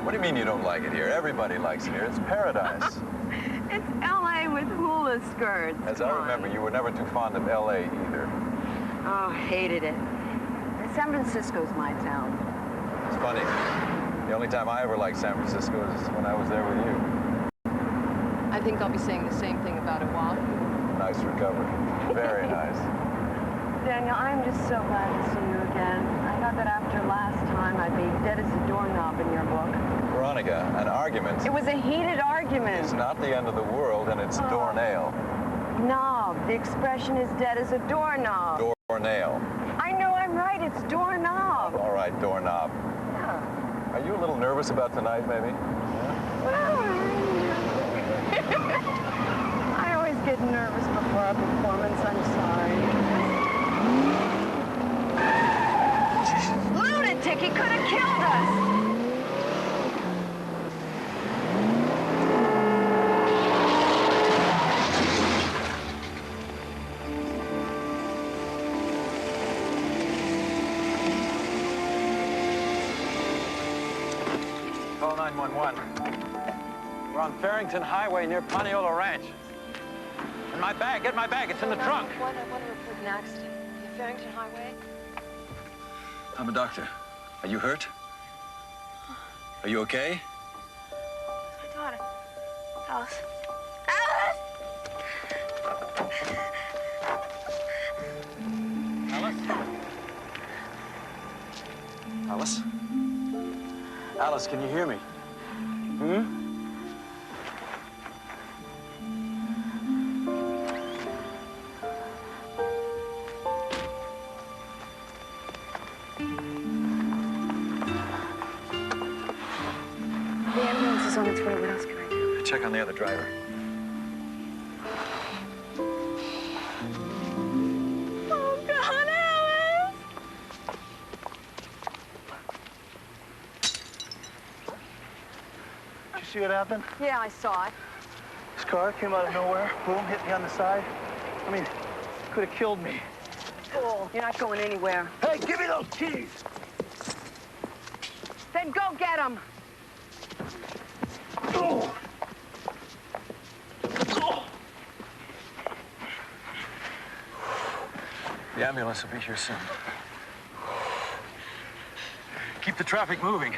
What do you mean you don't like it here? Everybody likes it here. It's paradise. It's L.A. with hula skirts. As I remember, you were never too fond of L.A. either. Oh, hated it. San Francisco's my town. It's funny. The only time I ever liked San Francisco is when I was there with you. I think I'll be saying the same thing about Oahu. Nice recovery. Very nice. Daniel, I'm just so glad to see you again. I thought that after last time I'd be dead as a doorknob in your book. Veronica, an argument. It was a heated argument. It's not the end of the world, and it's doornail. Knob. The expression is dead as a doorknob. Doornail. I know I'm right. It's doorknob. All right, doorknob. Yeah. Are you a little nervous about tonight, maybe? I always get nervous before a performance. I'm sorry. Lunatic! He could have killed us! Call 911. We're on Farrington Highway near Paniolo Ranch. And my bag, get my bag, it's in the trunk. I want to report an accident. The Farrington Highway? I'm a doctor. Are you hurt? Are you okay? My daughter. Alice. Alice! Alice? Alice? Alice, can you hear me? Hmm? The ambulance is on its way. What else can I do? Check on the other driver. Oh, God, Alice! Did you see what happened? Yeah, I saw it. This car came out of nowhere, boom, hit me on the side. I mean, could have killed me. Oh, you're not going anywhere. Hey, give me those keys! Then go get him. Oh. Oh. The ambulance will be here soon. Keep the traffic moving.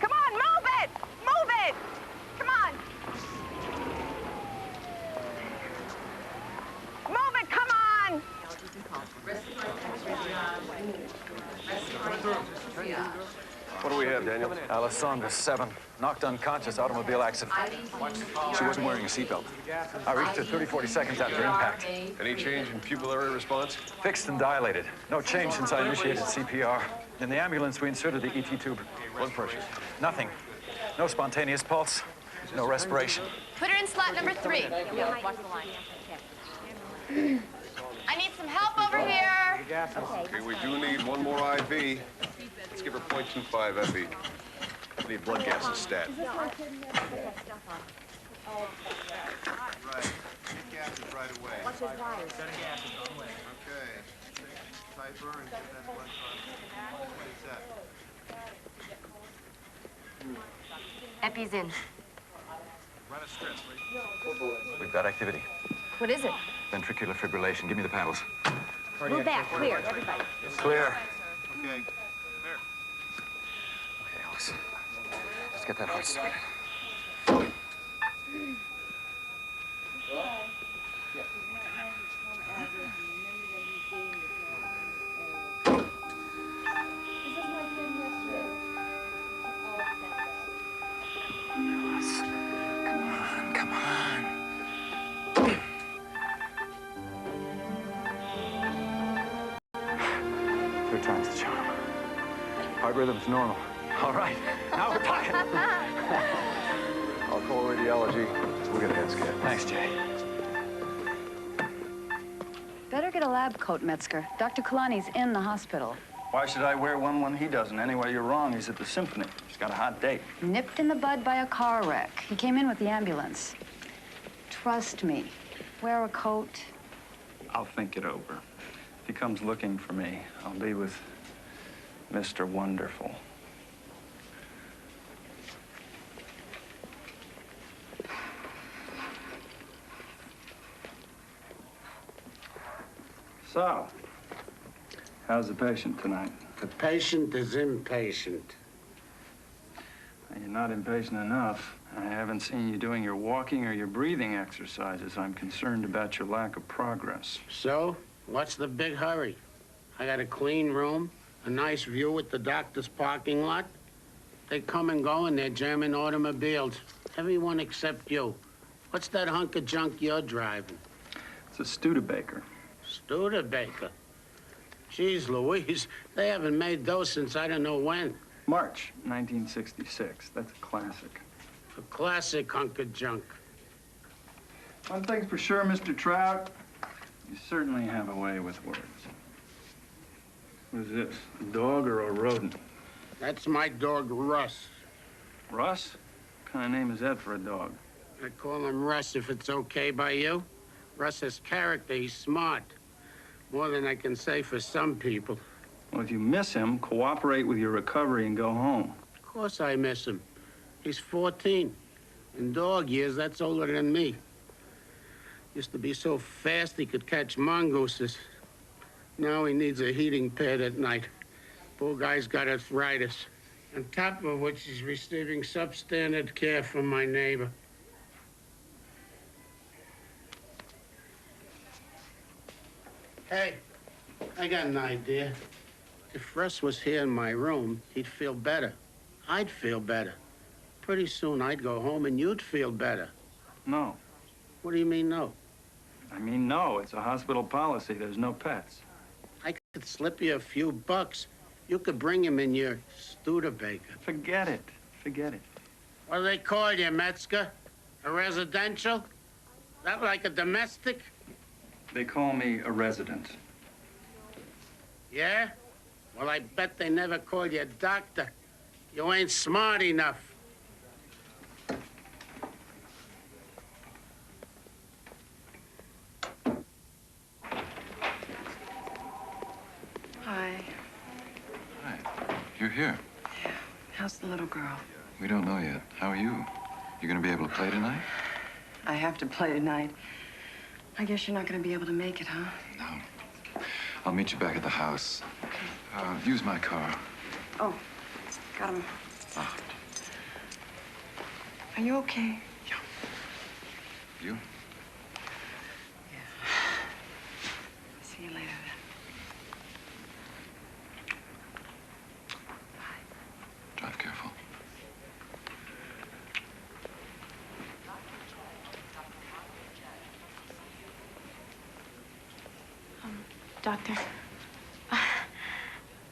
Come on, move it! Move it! Come on! Move it, come on! What do we have, Daniel? Alice Saunders, 7. Knocked unconscious, automobile accident. She wasn't wearing a seatbelt. I reached her 30-40 seconds after impact. Any change in pupillary response? Fixed and dilated. No change since I initiated CPR. In the ambulance, we inserted the ET tube. Blood pressure? Nothing. No spontaneous pulse. No respiration. Put her in slot number 3. Yeah, watch the line. I need some help over here. Okay, we do need one more IV. Let's give her 0.25 FE. Need blood gas and stat. Right. Get gases right away. Watch those wires. Okay. Type her and get that blood pressure. What is that? Epi's in. Run a strip. We've got activity. What is it? Ventricular fibrillation. Give me the paddles. Move back. Clear. Everybody. Clear. Okay. Okay, Alice. Let's get that heart started. Alice, come on. Third time's the charm. Heart rhythm's normal. All right, now we're talking. I'll call radiology. We'll get a head scan. Thanks, Jay. Better get a lab coat, Metzger. Dr. Kalani's in the hospital. Why should I wear one when he doesn't? Anyway, you're wrong. He's at the symphony. He's got a hot date. Nipped in the bud by a car wreck. He came in with the ambulance. Trust me. Wear a coat. I'll think it over. If he comes looking for me, I'll be with Mr. Wonderful. So, how's the patient tonight? The patient is impatient. You're not impatient enough. I haven't seen you doing your walking or your breathing exercises. I'm concerned about your lack of progress. So, what's the big hurry? I got a clean room, a nice view with the doctor's parking lot. They come and go in their German automobiles. Everyone except you. What's that hunk of junk you're driving? It's a Studebaker. Studebaker? Geez, Louise, they haven't made those since I don't know when. March 1966. That's a classic. A classic hunk of junk. One thing's for sure, Mr. Trout. You certainly have a way with words. Who's this, a dog or a rodent? That's my dog, Russ. Russ? What kind of name is that for a dog? I call him Russ if it's okay by you. Russ has character, he's smart. More than I can say for some people. Well, if you miss him, cooperate with your recovery and go home. Of course I miss him. He's 14. In dog years, that's older than me. Used to be so fast he could catch mongooses. Now he needs a heating pad at night. Poor guy's got arthritis. On top of which he's receiving substandard care from my neighbor. Hey, I got an idea. If Russ was here in my room, he'd feel better. I'd feel better. Pretty soon I'd go home and you'd feel better. No. What do you mean, no? I mean, no. It's a hospital policy. There's no pets. I could slip you a few bucks. You could bring him in your Studebaker. Forget it. Forget it. What do they call you, Metzger? A residential? That like a domestic? They call me a resident. Yeah? Well, I bet they never called you a doctor. You ain't smart enough. Hi. Hi. You're here. Yeah. How's the little girl? We don't know yet. How are you? You gonna be able to play tonight? I have to play tonight. I guess you're not going to be able to make it, huh? No. I'll meet you back at the house. Use my car. Oh, got him. Ah. Are you okay? Yeah. You? Yeah. See you later, then. Drive careful. Doctor, I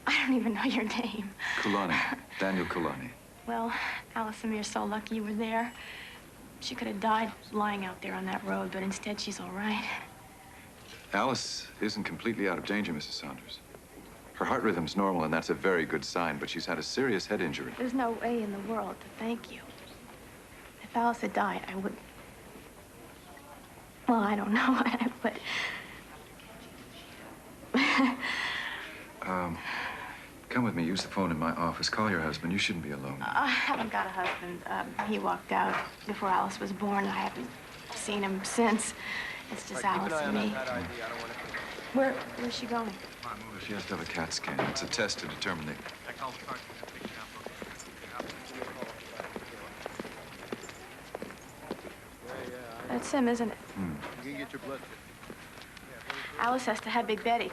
don't even know your name. Kulani. Daniel Kulani. Well, Alice Amir's so lucky you were there. She could have died lying out there on that road, but instead she's all right. Alice isn't completely out of danger, Mrs. Saunders. Her heart rhythm's normal, and that's a very good sign, but she's had a serious head injury. There's no way in the world to thank you. If Alice had died, I would... Well, I don't know what I would. Come with me. Use the phone in my office. Call your husband. You shouldn't be alone. I haven't got a husband. He walked out before Alice was born. I haven't seen him since. It's just Alice and me. Where's she going? She has to have a CAT scan. It's a test to determine the... That's him, isn't it? Alice has to have Big Betty.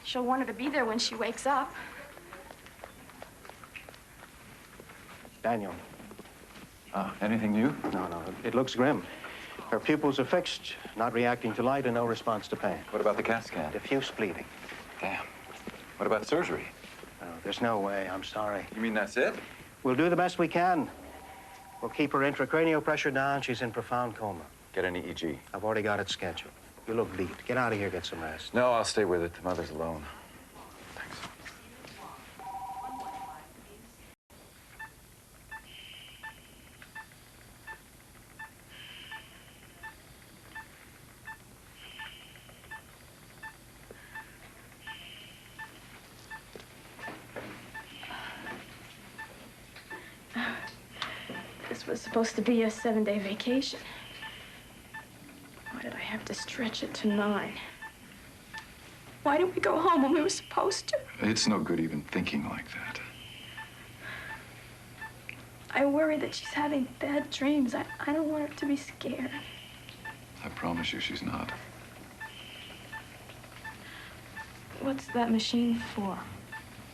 She'll want her to be there when she wakes up. Daniel. Anything new? No. It looks grim. Her pupils are fixed, not reacting to light, and no response to pain. What about the CAT scan? Diffuse bleeding. Damn. What about surgery? No, there's no way. I'm sorry. You mean that's it? We'll do the best we can. We'll keep her intracranial pressure down. She's in profound coma. Get an EEG. I've already got it scheduled. You look beat. Get out of here, get some rest. No, I'll stay with it. The mother's alone. Thanks. This was supposed to be a 7-day vacation. Why did I have to stretch it to 9? Why didn't we go home when we were supposed to? It's no good even thinking like that. I worry that she's having bad dreams. I don't want her to be scared. I promise you she's not. What's that machine for?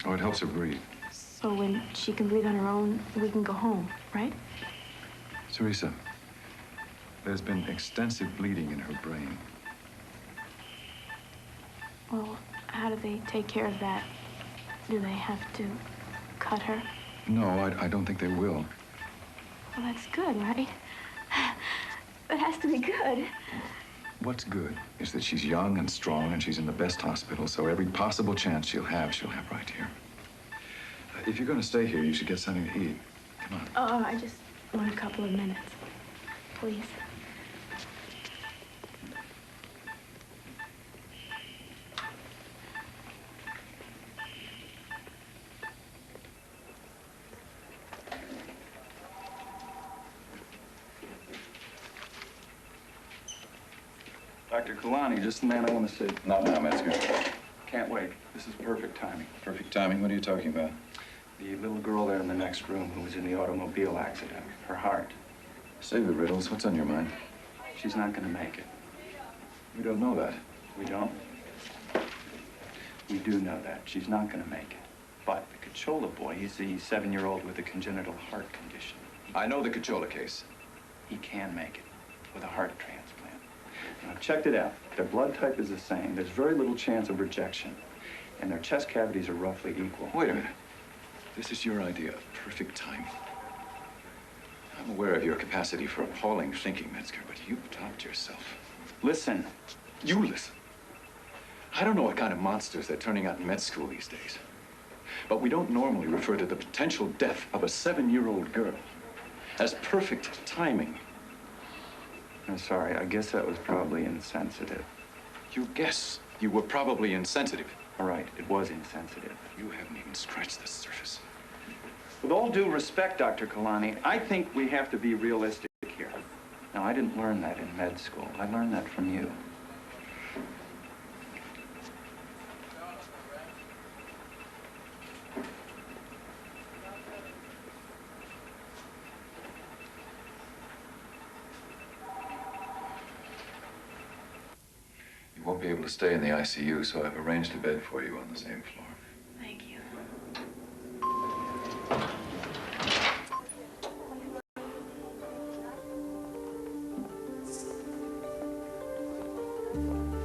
Oh, it helps her breathe. So when she can breathe on her own, we can go home, right? Teresa, there's been extensive bleeding in her brain. Well, how do they take care of that? Do they have to cut her? No, I don't think they will. Well, that's good, right? That has to be good. What's good is that she's young and strong and she's in the best hospital, so every possible chance she'll have right here. If you're going to stay here, you should get something to eat. Come on. Oh, I just want a couple of minutes. Please. Dr. Kalani, just the man I want to see. Not now, Metzger. Can't wait. This is perfect timing. Perfect timing? What are you talking about? The little girl there in the next room who was in the automobile accident, her heart. Save it, Riddles. What's on your mind? She's not going to make it. We don't know that. We don't? We do know that. She's not going to make it. But the Cachola boy, he's the 7-year-old with a congenital heart condition. I know the Cachola case. He can make it with a heart transplant. And I've checked it out. Their blood type is the same. There's very little chance of rejection. And their chest cavities are roughly equal. Wait a minute. This is your idea of perfect timing. I'm aware of your capacity for appalling thinking, Metzger, but you've topped yourself. Listen. You listen. I don't know what kind of monsters they're turning out in med school these days. But we don't normally refer to the potential death of a 7-year-old girl as perfect timing. I'm sorry, I guess that was probably insensitive. You guess you were probably insensitive. All right, it was insensitive. You haven't even scratched the surface. With all due respect, Dr. Kalani, I think we have to be realistic here. Now, I didn't learn that in med school. I learned that from you. You won't be able to stay in the ICU, so I've arranged a bed for you on the same floor. Thank you.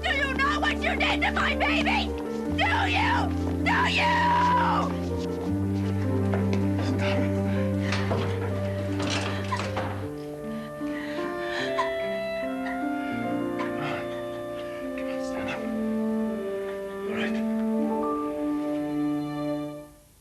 Do you know what you did to my baby? Do you? Do you? All right.